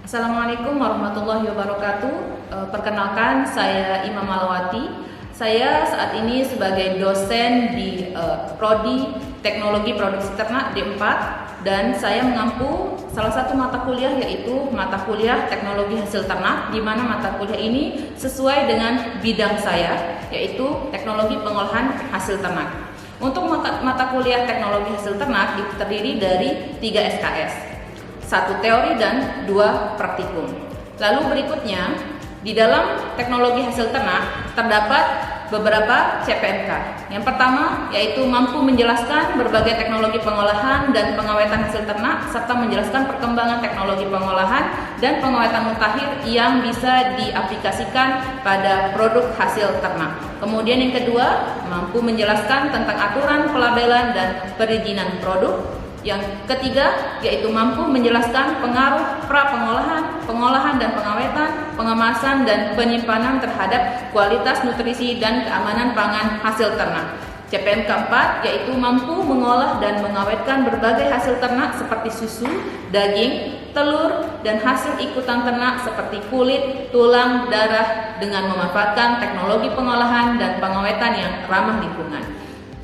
Assalamualaikum warahmatullahi wabarakatuh. Perkenalkan, saya Imam Alawati. Saya saat ini sebagai dosen di Prodi Teknologi Produksi Ternak D4 dan saya mengampu salah satu mata kuliah yaitu mata kuliah Teknologi Hasil Ternak, di mana mata kuliah ini sesuai dengan bidang saya yaitu Teknologi Pengolahan Hasil Ternak. Untuk mata kuliah Teknologi Hasil Ternak itu terdiri dari 3 SKS. 1 teori dan 2 praktikum. Lalu berikutnya, di dalam teknologi hasil ternak terdapat beberapa CPNK. Yang pertama yaitu mampu menjelaskan berbagai teknologi pengolahan dan pengawetan hasil ternak serta menjelaskan perkembangan teknologi pengolahan dan pengawetan mutakhir yang bisa diaplikasikan pada produk hasil ternak. Kemudian yang kedua, mampu menjelaskan tentang aturan pelabelan dan perizinan produk. Yang ketiga yaitu mampu menjelaskan pengaruh pra-pengolahan, pengolahan dan pengawetan, pengemasan dan penyimpanan terhadap kualitas nutrisi dan keamanan pangan hasil ternak. CPM keempat yaitu mampu mengolah dan mengawetkan berbagai hasil ternak seperti susu, daging, telur, dan hasil ikutan ternak seperti kulit, tulang, darah dengan memanfaatkan teknologi pengolahan dan pengawetan yang ramah lingkungan.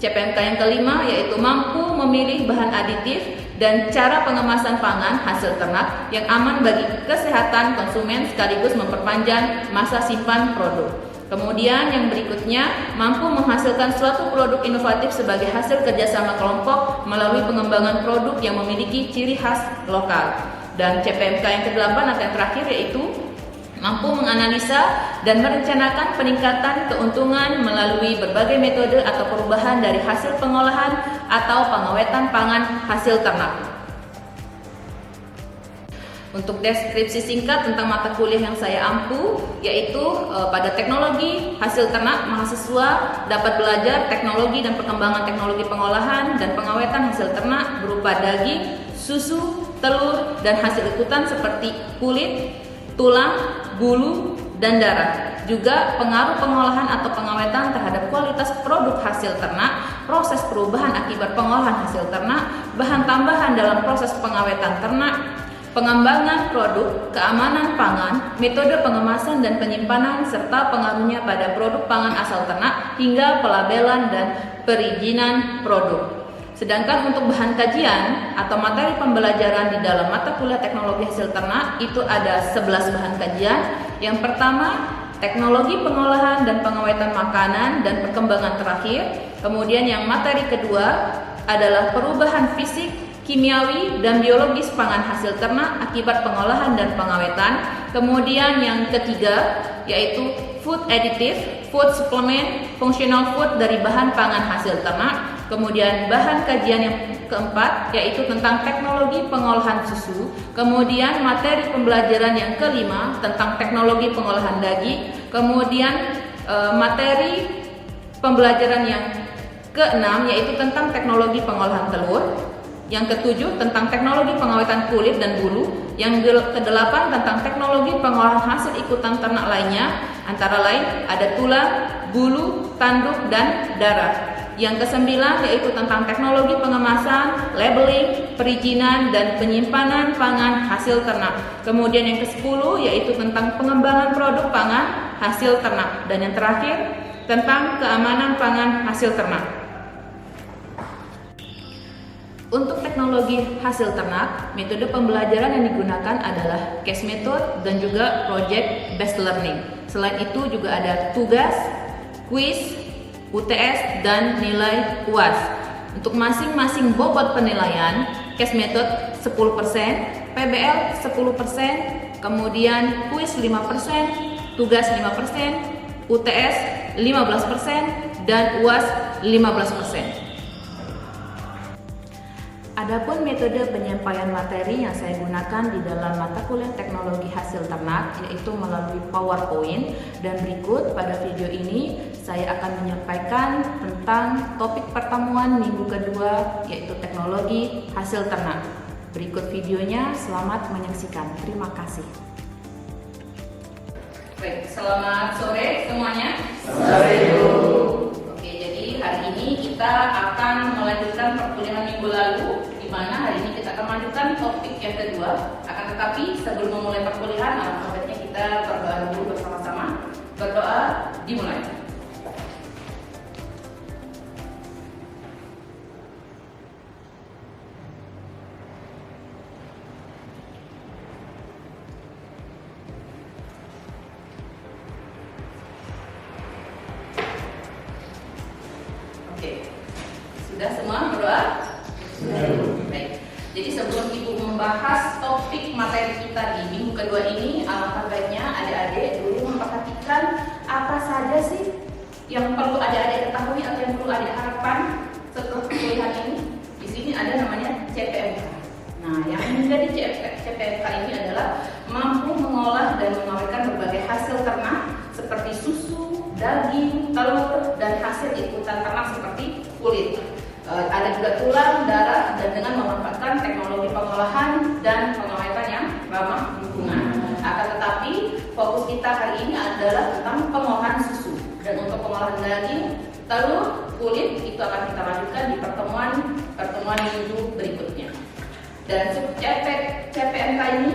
CPMK yang kelima yaitu mampu memilih bahan aditif dan cara pengemasan pangan hasil ternak yang aman bagi kesehatan konsumen sekaligus memperpanjang masa simpan produk. Kemudian yang berikutnya, mampu menghasilkan suatu produk inovatif sebagai hasil kerjasama kelompok melalui pengembangan produk yang memiliki ciri khas lokal. Dan CPMK yang ke-8 atau yang terakhir yaitu mampu menganalisa dan merencanakan peningkatan keuntungan melalui berbagai metode atau perubahan dari hasil pengolahan atau pengawetan pangan hasil ternak. Untuk deskripsi singkat tentang mata kuliah yang saya ampu, yaitu pada teknologi hasil ternak, mahasiswa dapat belajar teknologi dan perkembangan teknologi pengolahan dan pengawetan hasil ternak berupa daging, susu, telur, dan hasil ikutan seperti kulit, tulang, bulu, dan darah. Juga pengaruh pengolahan atau pengawetan terhadap kualitas produk hasil ternak, proses perubahan akibat pengolahan hasil ternak, bahan tambahan dalam proses pengawetan ternak, pengembangan produk, keamanan pangan, metode pengemasan dan penyimpanan, serta pengaruhnya pada produk pangan asal ternak hingga pelabelan dan perizinan produk. Sedangkan untuk bahan kajian atau materi pembelajaran di dalam mata kuliah teknologi hasil ternak itu ada 11 bahan kajian. Yang pertama, teknologi pengolahan dan pengawetan makanan dan perkembangan terakhir. Kemudian yang materi kedua adalah perubahan fisik, kimiawi, dan biologis pangan hasil ternak akibat pengolahan dan pengawetan. Kemudian yang ketiga yaitu food additive, food supplement, functional food dari bahan pangan hasil ternak. Kemudian bahan kajian yang keempat yaitu tentang teknologi pengolahan susu. Kemudian materi pembelajaran yang kelima tentang teknologi pengolahan daging. Kemudian materi pembelajaran yang keenam yaitu tentang teknologi pengolahan telur. Yang ketujuh tentang teknologi pengawetan kulit dan bulu. Yang kedelapan tentang teknologi pengolahan hasil ikutan ternak lainnya, antara lain ada tulang, bulu, tanduk, dan darah. Yang kesembilan yaitu tentang teknologi pengemasan, labeling, perizinan, dan penyimpanan pangan hasil ternak. Kemudian yang ke-10 yaitu tentang pengembangan produk pangan hasil ternak. Dan yang terakhir tentang keamanan pangan hasil ternak. Untuk teknologi hasil ternak, metode pembelajaran yang digunakan adalah case method dan juga project based learning. Selain itu juga ada tugas, kuis, UTS, dan nilai UAS. Untuk masing-masing bobot penilaian, case method 10%, PBL 10%, kemudian kuis 5%, tugas 5%, UTS 15%, dan UAS 15%. Adapun metode penyampaian materi yang saya gunakan di dalam mata kuliah teknologi hasil ternak yaitu melalui PowerPoint, dan berikut pada video ini saya akan menyampaikan tentang topik pertemuan minggu kedua yaitu teknologi hasil ternak. Berikut videonya, selamat menyaksikan. Terima kasih. Baik, selamat sore semuanya. Sore, Ibu. Oke, jadi hari ini kita akan melanjutkan perkuliahan minggu lalu, di mana hari ini kita akan melanjutkan topik yang kedua. Akan tetapi sebelum memulai perkuliahan, alangkah baiknya kita berdoa dulu bersama-sama. Berdoa dimulai. Sudah semua berdoa? Sudah. Baik. Jadi sebelum Ibu membahas topik materi kita di minggu kedua ini, alangkah baiknya adik-adik dulu memperhatikan apa saja sih yang perlu adik-adik ketahui atau yang perlu adik harapkan setelah perkuliahan ini. Di sini ada namanya CPMK. Nah, yang menjadi CPMK ini adalah mampu mengolah dan mengawetkan berbagai hasil ternak seperti susu, daging, telur, dan hasil ikutan ternak seperti kulit. Ada juga tulang, darah, dan dengan memanfaatkan teknologi pengolahan dan pengawetan yang ramah lingkungan. Akan tetapi fokus kita hari ini adalah tentang pengolahan susu. Dan untuk pengolahan daging, telur, kulit itu akan kita lanjutkan di pertemuan minggu berikutnya. Dan CPMK ini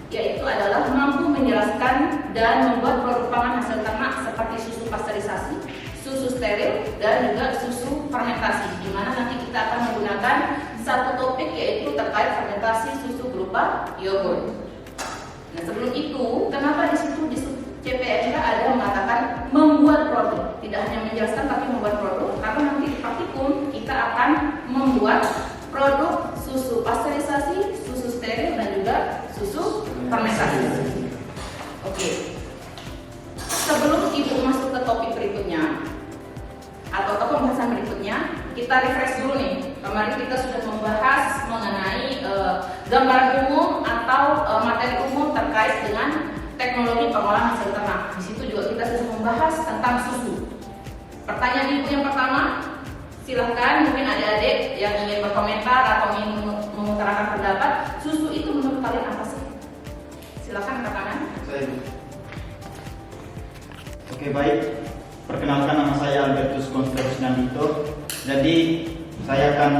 yaitu adalah mampu menjelaskan dan membuat produk pangan hasil ternak seperti susu pasteurisasi, susu steril, dan juga susu fermentasi, di mana nanti kita akan menggunakan satu topik yaitu terkait fermentasi susu berupa yogurt. Nah, sebelum itu, kenapa di situ di CPMK ada mengatakan membuat produk, tidak hanya menjelaskan tapi membuat produk, karena nanti di praktikum kita akan membuat produk susu pasteurisasi, susu steril, dan juga susu fermentasi. Oke. Sebelum Ibu masuk ke topik berikutnya atau ke pembahasan berikutnya, kita refresh dulu nih. Kemarin kita sudah membahas mengenai gambaran umum atau materi umum terkait dengan teknologi pengolahan hasil ternak. Di situ juga kita sudah membahas tentang susu. Pertanyaan Ibu yang pertama, silahkan mungkin adik-adik yang ingin berkomentar atau ingin mengutarakan pendapat, susu itu menurut kalian apa sih? Silahkan katakan. Oke, baik. Perkenalkan, nama saya Albertus Converus Nandito. Jadi saya akan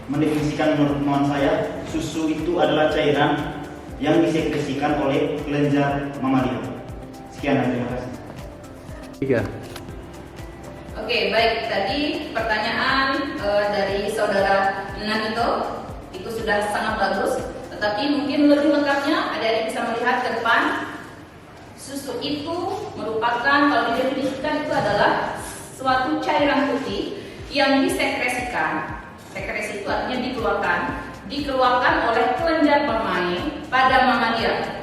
mendefinisikan menurut teman saya, susu itu adalah cairan yang disekresikan oleh kelenjar mamalia. Sekian, terima kasih. 3. Oke, baik. Tadi pertanyaan dari saudara Nandito itu sudah sangat bagus. Tetapi mungkin lebih lengkapnya adik-adik bisa melihat ke depan. Susu itu merupakan, kalau didefinisikan itu adalah suatu cairan putih yang disekresikan. Sekresi itu artinya dikeluarkan oleh kelenjar bermain pada mamalia.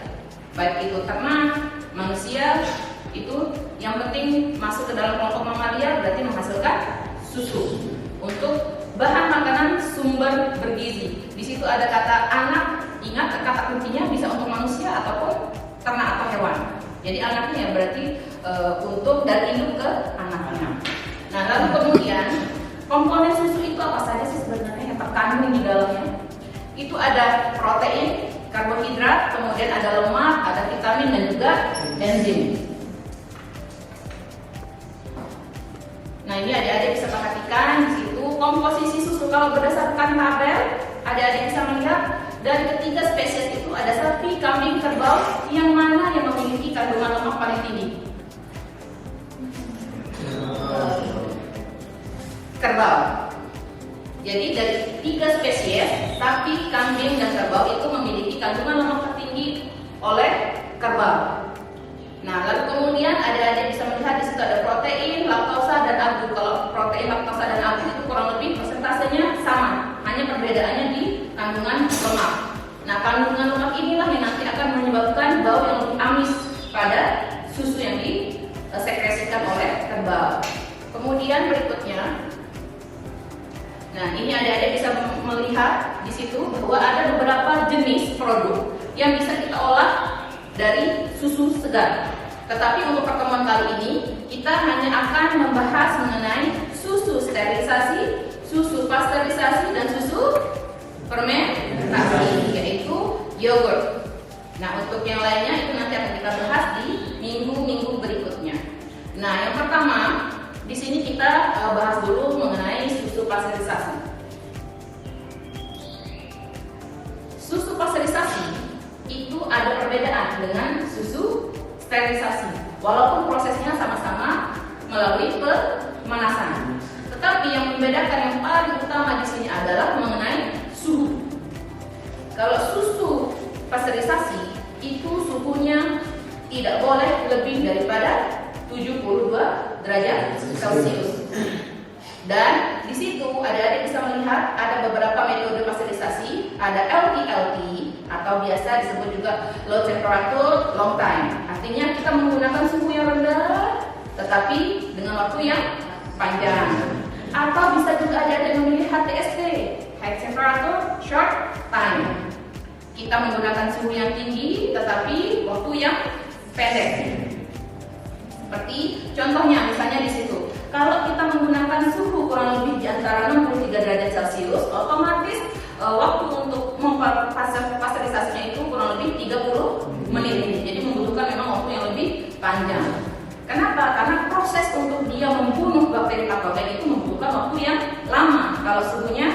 Baik itu ternak, manusia, itu yang penting masuk ke dalam kelompok mamalia berarti menghasilkan susu. Untuk bahan makanan sumber bergizi. Di situ ada kata anak, ingat kata kuncinya bisa untuk manusia ataupun ternak atau hewan. Jadi anaknya ya berarti untuk dan induk ke anaknya. Nah, lalu kemudian komponen susu itu apa saja sih sebenarnya yang terkandung di dalamnya? Itu ada protein, karbohidrat, kemudian ada lemak, ada vitamin dan juga enzim. Nah, ini adik-adik bisa perhatikan di situ komposisi susu. Kalau berdasarkan tabel, adik-adik bisa melihat dari ketiga spesies itu ada sapi, kambing, kerbau, yang mana yang memiliki kandungan lemak paling tinggi? Kerbau. Jadi dari 3 spesies, sapi, kambing, dan kerbau itu memiliki kandungan lemak tertinggi oleh kerbau. Nah, lalu kemudian adik-adik bisa melihat di situ ada protein, laktosa, dan abu. Kalau protein, laktosa, dan abu itu kurang lebih persentasenya sama, hanya perbedaannya di kandungan lemak. Nah, kandungan lemak inilah yang nanti akan menyebabkan bau yang lebih amis pada susu yang disekresikan oleh kerbau. Kemudian berikutnya, nah ini adik-adik bisa melihat di situ bahwa ada beberapa jenis produk yang bisa kita olah dari susu segar. Tetapi untuk pertemuan kali ini kita hanya akan membahas mengenai susu sterilisasi, susu pasteurisasi, dan susu fermentasi, yaitu yogurt. Nah, untuk yang lainnya itu nanti akan kita bahas di minggu-minggu berikutnya. Nah, yang pertama di sini kita bahas dulu mengenai susu pasteurisasi. susu pasteurisasi itu ada perbedaan dengan susu sterilisasi, walaupun prosesnya sama-sama melalui pemanasan. Tetapi yang membedakan yang paling utama di sini adalah mengenai suhu. Kalau susu pasteurisasi itu suhunya tidak boleh lebih daripada 72 derajat Celcius. Dan di situ adik-adik bisa melihat ada beberapa metode pasteurisasi, ada LTLT atau biasa disebut juga low temperature long time. Artinya kita menggunakan suhu yang rendah tetapi dengan waktu yang panjang. Atau bisa juga adik-adik memilih HTST, high temperature short time. Kita menggunakan suhu yang tinggi tetapi waktu yang pendek. Seperti contohnya misalnya di situ, kalau kita menggunakan suhu kurang lebih di antara 63 derajat Celcius, otomatis waktu untuk pasteurisasinya itu kurang lebih 30 menit. Jadi membutuhkan memang waktu yang lebih panjang. Kenapa? Karena proses untuk dia membunuh bakteri patogen itu membutuhkan waktu yang lama kalau suhunya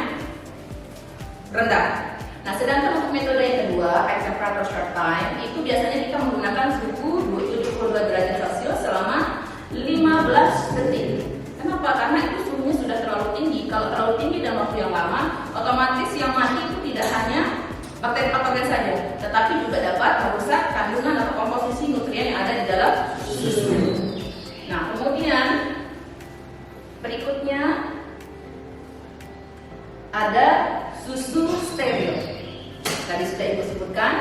rendah. Nah, sedangkan untuk metode yang kedua, high temperature short time, itu biasanya kita menggunakan suhu 72 derajat Celcius selama 15 detik. Kenapa? Karena itu suhunya sudah terlalu tinggi. Kalau terlalu tinggi dan waktu yang lama, otomatis yang mati itu tidak hanya bakteri patogen saja, tetapi juga dapat merusak kandungan atau komposisi nutrien yang ada di dalam susu. Nah, kemudian berikutnya ada susu steril. Tadi sudah Ibu sebutkan.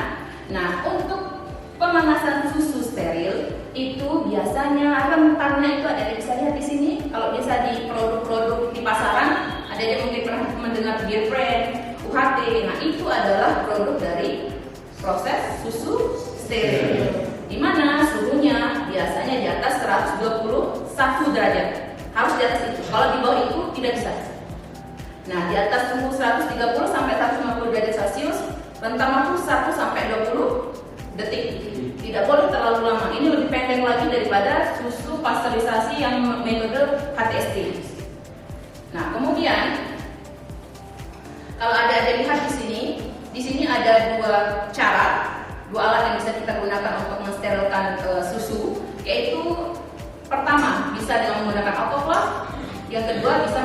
Nah, untuk pemanasan susu steril itu biasanya rentannya itu ada bisa lihat di sini. Kalau biasa di produk-produk di pasaran ada yang mungkin pernah mendengar Dear Brand, UHT. Nah, itu adalah produk dari proses susu steril, di mana suhunya biasanya di atas 121 derajat. Harus di atas itu. Kalau di bawah itu tidak bisa. Nah, di atas suhu 130 sampai 150 derajat Celcius, rentang waktu 1 sampai 20 detik. Tidak boleh terlalu lama. Ini lebih pendek lagi daripada susu pasteurisasi yang metode HTST. Nah, kemudian kalau ada lihat di sini ada dua alat yang bisa kita gunakan untuk mensterilkan susu, yaitu pertama bisa dengan menggunakan autoclave, yang kedua bisa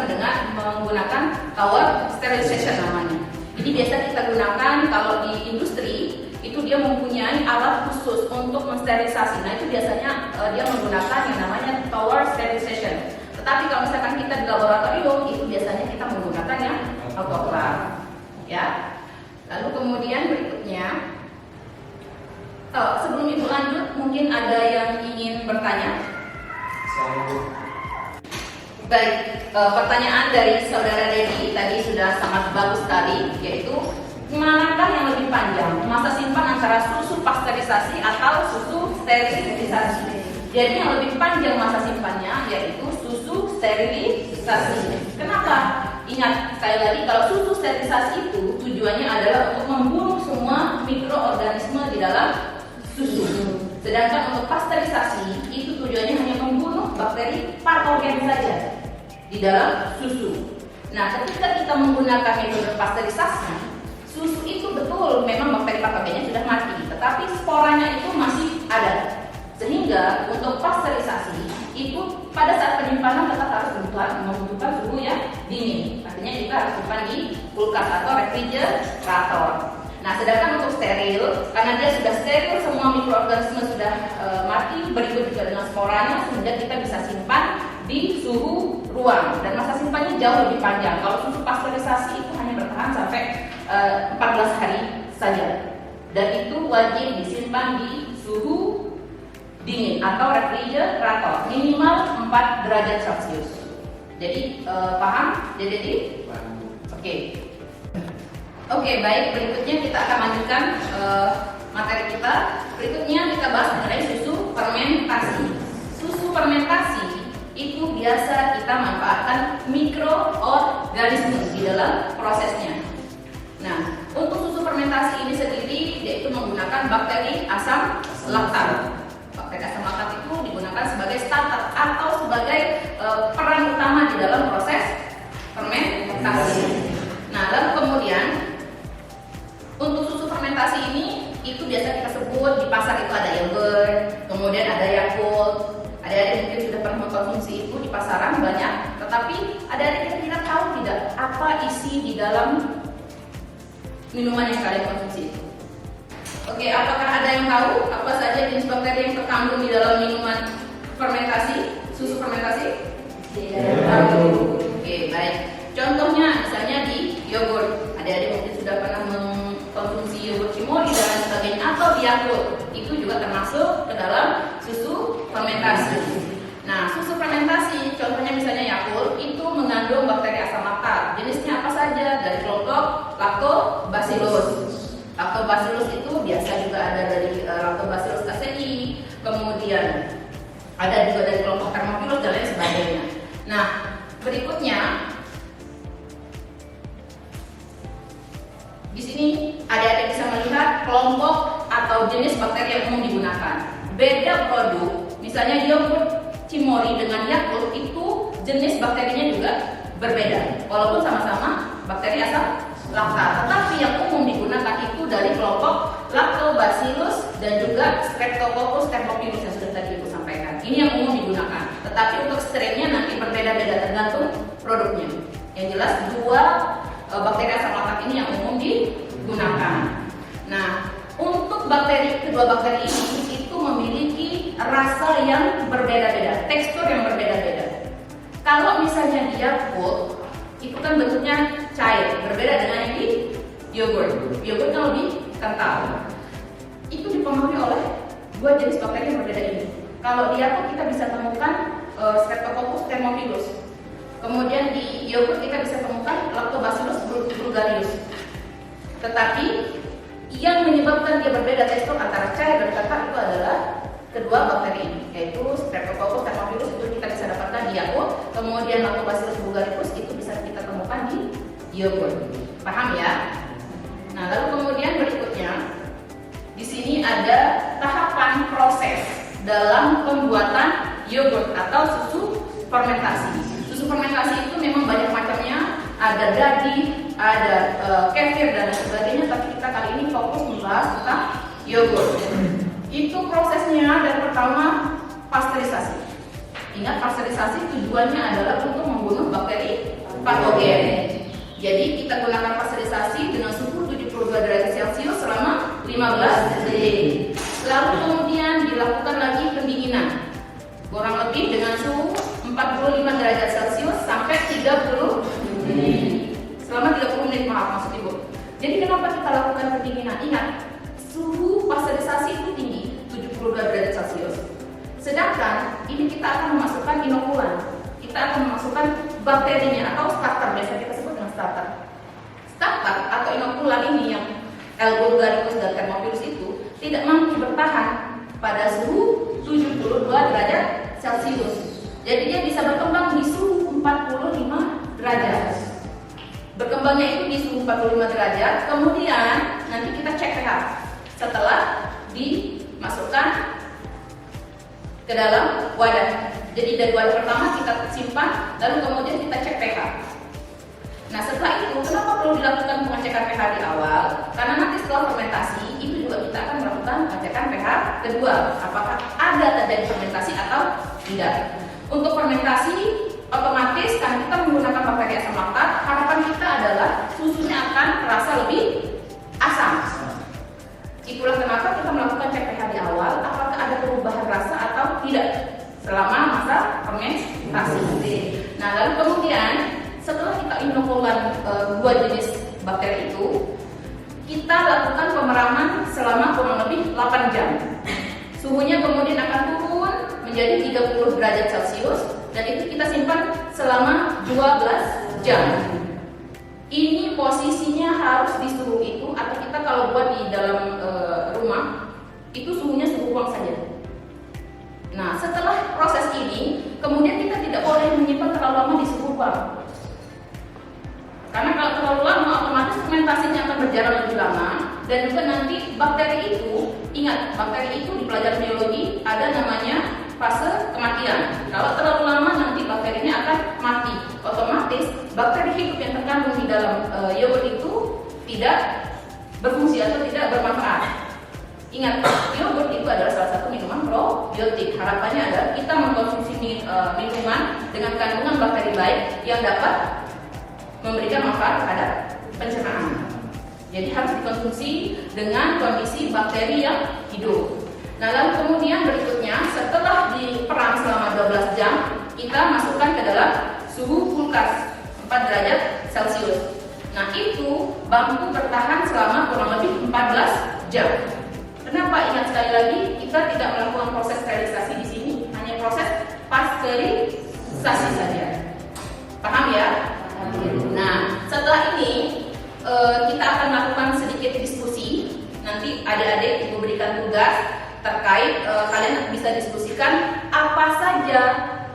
menggunakan tower sterilization namanya. Jadi biasa kita gunakan kalau di industri itu dia mempunyai alat khusus untuk mensterilisasi. Nah, itu biasanya dia menggunakan yang namanya tower sterilization. Tetapi kalau misalkan kita di laboratorium itu biasanya kita menggunakan yang autoclave. Ya. Lalu kemudian berikutnya, sebelum Ibu lanjut, mungkin ada yang ingin bertanya? Baik, pertanyaan dari saudara Dedi tadi sudah sangat bagus sekali, yaitu manakah yang lebih panjang, masa simpan antara susu pasteurisasi atau susu sterilisasi? Jadi yang lebih panjang masa simpannya yaitu susu sterilisasi. Kenapa? Ingat sekali lagi, kalau susu sterilisasi itu tujuannya adalah untuk membunuh semua mikroorganisme di dalam susu. Sedangkan untuk pasteurisasi itu tujuannya hanya membunuh bakteri patogen saja di dalam susu. Nah, ketika kita menggunakan metode pasteurisasi, susu itu betul memang bakteri patogennya sudah mati, tetapi sporanya itu masih ada. Sehingga untuk pasteurisasi itu pada saat penyimpanan tetap harus membutuhkan suhu yang dingin. Artinya kita harus simpan di kulkas atau refrigerator. Nah, sedangkan untuk steril, karena dia sudah steril, semua mikroorganisme sudah mati, berikut juga dengan sporanya, sehingga kita bisa simpan di suhu ruang dan masa simpannya jauh lebih panjang. Kalau susu pasteurisasi itu hanya bertahan sampai 14 hari saja, dan itu wajib disimpan di suhu dingin atau refrigerator minimal 4 derajat Celcius. Jadi paham? Jadi Oke, baik. Berikutnya kita akan lanjutkan materi kita. Berikutnya kita bahas mengenai susu fermentasi. Susu fermentasi itu biasa kita manfaatkan mikroorganisme di dalam prosesnya. Nah, untuk susu fermentasi ini sendiri yaitu menggunakan bakteri asam laktat. Bakteri asam laktat itu digunakan sebagai starter atau sebagai peran utama di dalam proses fermentasi. Nah, lalu kemudian untuk susu biasa kita sebut di pasar itu ada yogurt, kemudian ada Yakult. Adik-adik mungkin sudah pernah mengkonsumsi itu di pasaran banyak, tetapi adik-adik kira-kira tahu tidak apa isi di dalam minuman yang kalian konsumsi itu? Oke, apakah ada yang tahu apa saja jenis bakteri yang terkandung di dalam minuman fermentasi, susu fermentasi? Tidak tahu. Oke, baik. Contohnya misalnya di yogurt. Adik-adik mungkin sudah pernah mengkonsumsi yogurt Cimory dan lain sebagainya, atau di Yakult. Itu juga termasuk ke dalam susu fermentasi. Nah, susu fermentasi, contohnya misalnya Yakult, itu mengandung bakteri asam laktat. Jenisnya apa saja? Dari kelompok Lactobacillus. Lactobacillus itu biasa juga ada dari Lactobacillus casei, kemudian ada juga dari kelompok Thermophilus dan lain sebagainya. Nah, berikutnya di sini adik-adik bisa melihat kelompok atau jenis bakteri yang umum digunakan. Beda produk, misalnya yogurt Cimory dengan Yakult itu jenis bakterinya juga berbeda, walaupun sama-sama bakteri asam laktat. Tetapi yang umum digunakan itu dari kelompok Lactobacillus dan juga Streptococcus thermophilus yang sudah tadi Ibu sampaikan. Ini yang umum digunakan. Tetapi untuk strainnya nanti berbeda-beda tergantung produknya. Yang jelas dua bakteri asam laktat ini yang umum digunakan. Nah, untuk kedua bakteri ini itu memiliki rasa yang berbeda-beda, tekstur yang berbeda-beda. Kalau misalnya di Yakult itu kan bentuknya cair, berbeda dengan yang di yogurt. Yogurt kan lebih kental. Itu dipengaruhi oleh dua jenis bakteri yang berbeda ini. Kalau di Yakult kita bisa temukan Streptococcus thermophilus. Kemudian di yogurt kita bisa temukan Lactobacillus bulgarius. Tetapi yang menyebabkan dia berbeda tekstur antara cair dan kental itu adalah kedua bakteri ini, yaitu Streptococcus thermophilus itu kita bisa dapatkan di Yakult, kemudian Lactobacillus bulgarius itu bisa kita temukan di yogurt. Paham ya? Nah, lalu kemudian berikutnya di sini ada tahapan proses dalam pembuatan yogurt atau susu fermentasi. Susu fermentasi itu memang banyak macamnya, ada dadi, ada kefir dan lain sebagainya, tapi kita kali ini fokus membahas tentang yogurt. Itu prosesnya dan pertama pasteurisasi. Ingat, pasteurisasi tujuannya adalah untuk membunuh bakteri patogen. Jadi kita gunakan pasteurisasi dengan suhu 72 derajat Celcius selama 15 detik. Lalu kemudian dilakukan lagi pendinginan, kurang lebih dengan suhu 45 derajat Celcius sampai 30 menit. Selama 30 menit, maksud Ibu. Jadi kenapa kita lakukan pendinginan? Ingat, suhu pasteurisasi itu tinggi, 72 derajat Celcius. Sedangkan ini kita akan memasukkan inokulan. Kita akan memasukkan bakterinya atau starter, biasa kita sebut dengan starter. Starter atau inokulan ini yang L. bulgarius dan Thermophilus itu tidak mampu bertahan pada suhu 72 derajat Celcius. Jadi dia bisa berkembang di suhu 45 derajat. Berkembangnya itu di suhu 45 derajat, kemudian nanti kita cek pH setelah dimasukkan ke dalam wadah. Jadi dari wadah pertama kita simpan, lalu kemudian kita cek pH. Nah, setelah itu kenapa perlu dilakukan pengecekan pH di awal? Karena nanti setelah fermentasi itu juga kita akan melakukan pengecekan pH kedua, apakah ada terjadi fermentasi atau tidak. Untuk fermentasi otomatis karena kita menggunakan bakteri asam laktat, harapan kita adalah susunya akan terasa lebih asam. Itulah kenapa kita melakukan cek pH di awal, apakah ada perubahan rasa atau tidak selama masa fermentasi. Nah, lalu kemudian setelah kita inokulan dua jenis bakteri itu, kita lakukan pemeraman selama kurang lebih 8 jam. Suhunya kemudian akan turun menjadi 30 derajat Celcius dan itu kita simpan selama 12 jam. Ini posisinya harus di suhu itu, atau kita kalau buat di dalam rumah itu suhunya suhu ruang saja. Nah, setelah proses ini kemudian kita tidak boleh menyimpan terlalu lama di suhu ruang. Karena kalau terlalu lama otomatis fermentasinya akan berjalan lebih lama dan juga nanti bakteri itu, ingat bakteri itu di pelajaran biologi ada namanya fase kematian. Kalau terlalu lama nanti bakterinya akan mati. Otomatis bakteri hidup yang terkandung di dalam yogurt itu tidak berfungsi atau tidak bermanfaat. Ingat, yogurt itu adalah salah satu minuman probiotik. Harapannya adalah kita mengkonsumsi minuman dengan kandungan bakteri baik yang dapat memberikan manfaat terhadap pencernaan. Jadi harus dikonsumsi dengan kondisi bakteri yang hidup. Nah, lalu kemudian berikutnya setelah diperang selama 12 jam, kita masukkan ke dalam suhu kulkas 4 derajat Celcius. Nah, itu bambu bertahan selama kurang lebih 14 jam. Kenapa? Ingat sekali lagi, kita tidak melakukan proses sterilisasi di sini, hanya proses pasteurisasi saja. Paham ya? Nah, setelah ini kita akan melakukan sedikit diskusi. Nanti adik-adik ibu berikan tugas terkait, kalian bisa diskusikan apa saja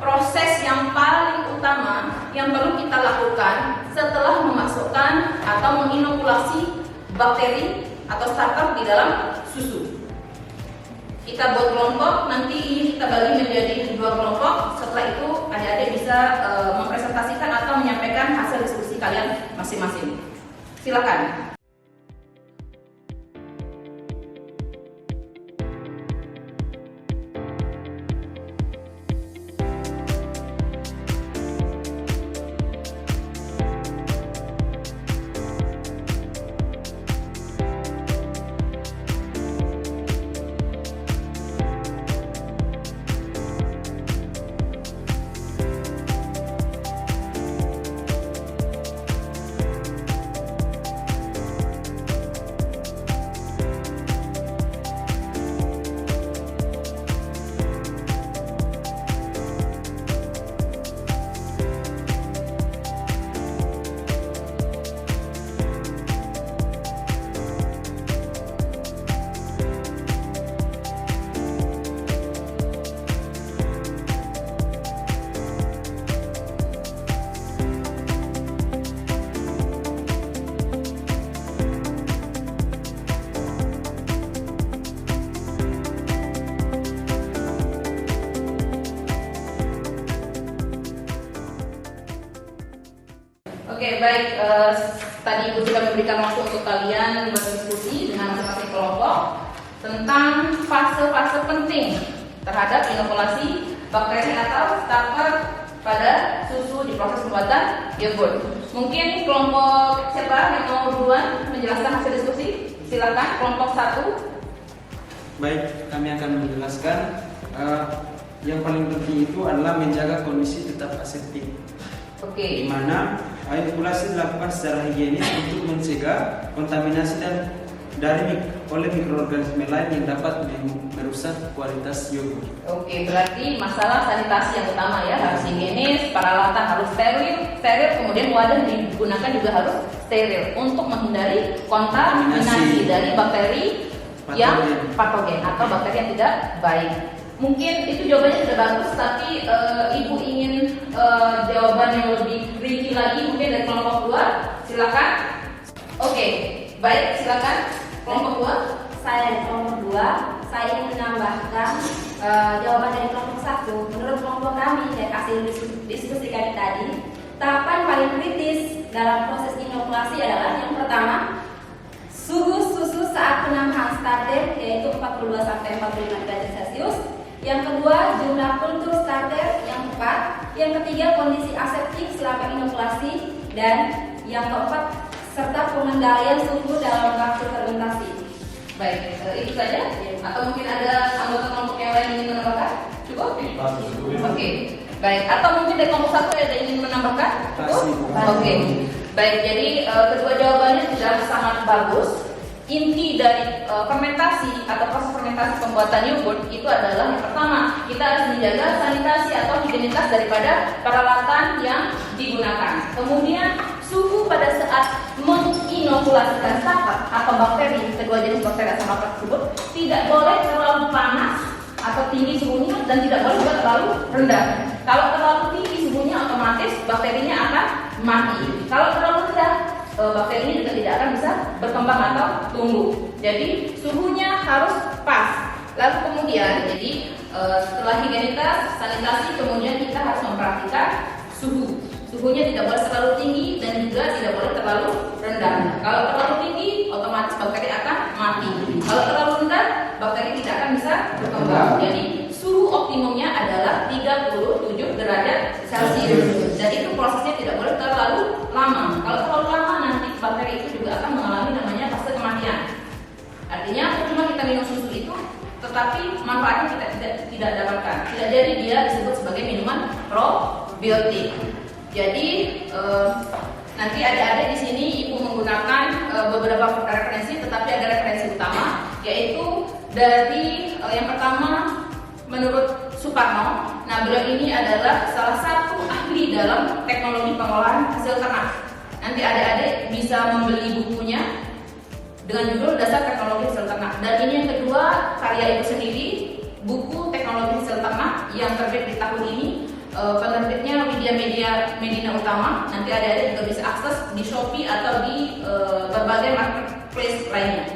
proses yang paling utama yang perlu kita lakukan setelah memasukkan atau menginokulasi bakteri atau starter di dalam susu. Kita buat kelompok, nanti ini kita bagi menjadi 2 kelompok. Setelah itu adik-adik bisa mempresentasikan atau menyampaikan hasil diskusi kalian masing-masing. Silakan. Oke, baik. Tadi Ibu sudah memberikan waktu untuk kalian berdiskusi dengan masing-masing kelompok tentang fase-fase penting terhadap inokulasi bakteri atau starter pada susu di proses pembuatan yogurt. Mungkin kelompok siapa yang mau duluan menjelaskan hasil diskusi? Silakan, kelompok 1. Baik, kami akan menjelaskan. Yang paling penting itu adalah menjaga kondisi tetap aseptik. Oke. Di mana inokulasi dilakukan secara higienis untuk mencegah kontaminasi oleh mikroorganisme lain yang dapat merusak kualitas yogurt. Oke, berarti masalah sanitasi yang utama ya, harus higienis, peralatan harus steril, kemudian wadah digunakan juga harus steril untuk menghindari kontaminasi dari bakteri yang patogen atau bakteri yang tidak baik. Mungkin itu jawabannya sudah bagus, tapi Ibu ingin jawaban yang lebih rinci lagi mungkin dari kelompok 2. Silakan. Oke, baik, silakan kelompok 2. Saya di kelompok 2, saya ingin menambahkan jawaban dari kelompok 1. Menurut kelompok kami dari hasil diskusi kami tadi, tahapan paling kritis dalam proses inokulasi adalah yang pertama, suhu susu saat penampakan starter yaitu 42-45 derajat Celcius. Yang kedua, jumlah kultur starter yang tepat. Yang ketiga, kondisi aseptik selama inokulasi. Dan yang keempat, serta pengendalian suhu dalam waktu fermentasi. Baik, itu saja. Atau mungkin ada anggota kelompok yang lain ingin menambahkan? Cukup? Oke. Baik, atau mungkin dari kelompok 1 ada yang ingin menambahkan? Cukup? Oke. Baik, jadi kedua jawabannya sudah sangat bagus. Inti dari fermentasi atau proses fermentasi pembuatan yogurt itu adalah yang pertama, kita harus menjaga sanitasi atau higienitas daripada peralatan yang digunakan. Kemudian suhu pada saat menginokulasikan starter atau bakteri, kedua jenis bakteri asam laktat tersebut tidak boleh terlalu panas atau tinggi suhunya dan tidak boleh juga terlalu rendah. Kalau terlalu tinggi suhunya otomatis bakterinya akan mati. Kalau terlalu rendah, bakterinya juga tidak akan bisa berkembang atau tumbuh. Jadi suhunya harus pas. Lalu kemudian, jadi setelah higienitas, sanitasi, kemudian kita harus memperhatikan suhu. Suhunya tidak boleh terlalu tinggi dan juga tidak boleh terlalu rendah. Kalau terlalu tinggi, otomatis bakteri akan mati. Kalau terlalu rendah, tetapi manfaatnya kita tidak dapatkan. Tidak jadi dia disebut sebagai minuman probiotik. Jadi nanti adik-adik di sini ibu menggunakan beberapa referensi, tetapi ada referensi utama, yaitu dari yang pertama menurut Suparno. Nah, beliau ini adalah salah satu ahli dalam teknologi pengolahan hasil ternak. Nanti adik-adik bisa membeli bukunya dengan judul Dasar Teknologi Hasil Ternak. Dan ini yang kedua, karya ibu sendiri, buku Teknologi Hasil Ternak yang terbit di tahun ini. Penerbitnya Widya Medina Utama. Nanti adik-adik juga bisa akses di Shopee atau di berbagai marketplace lainnya.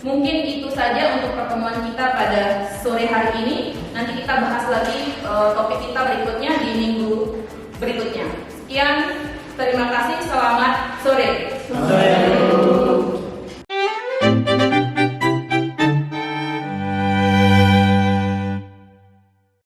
Mungkin itu saja untuk pertemuan kita pada sore hari ini. Nanti kita bahas lagi topik kita berikutnya di minggu berikutnya. Sekian, terima kasih, selamat sore. Selamat sore.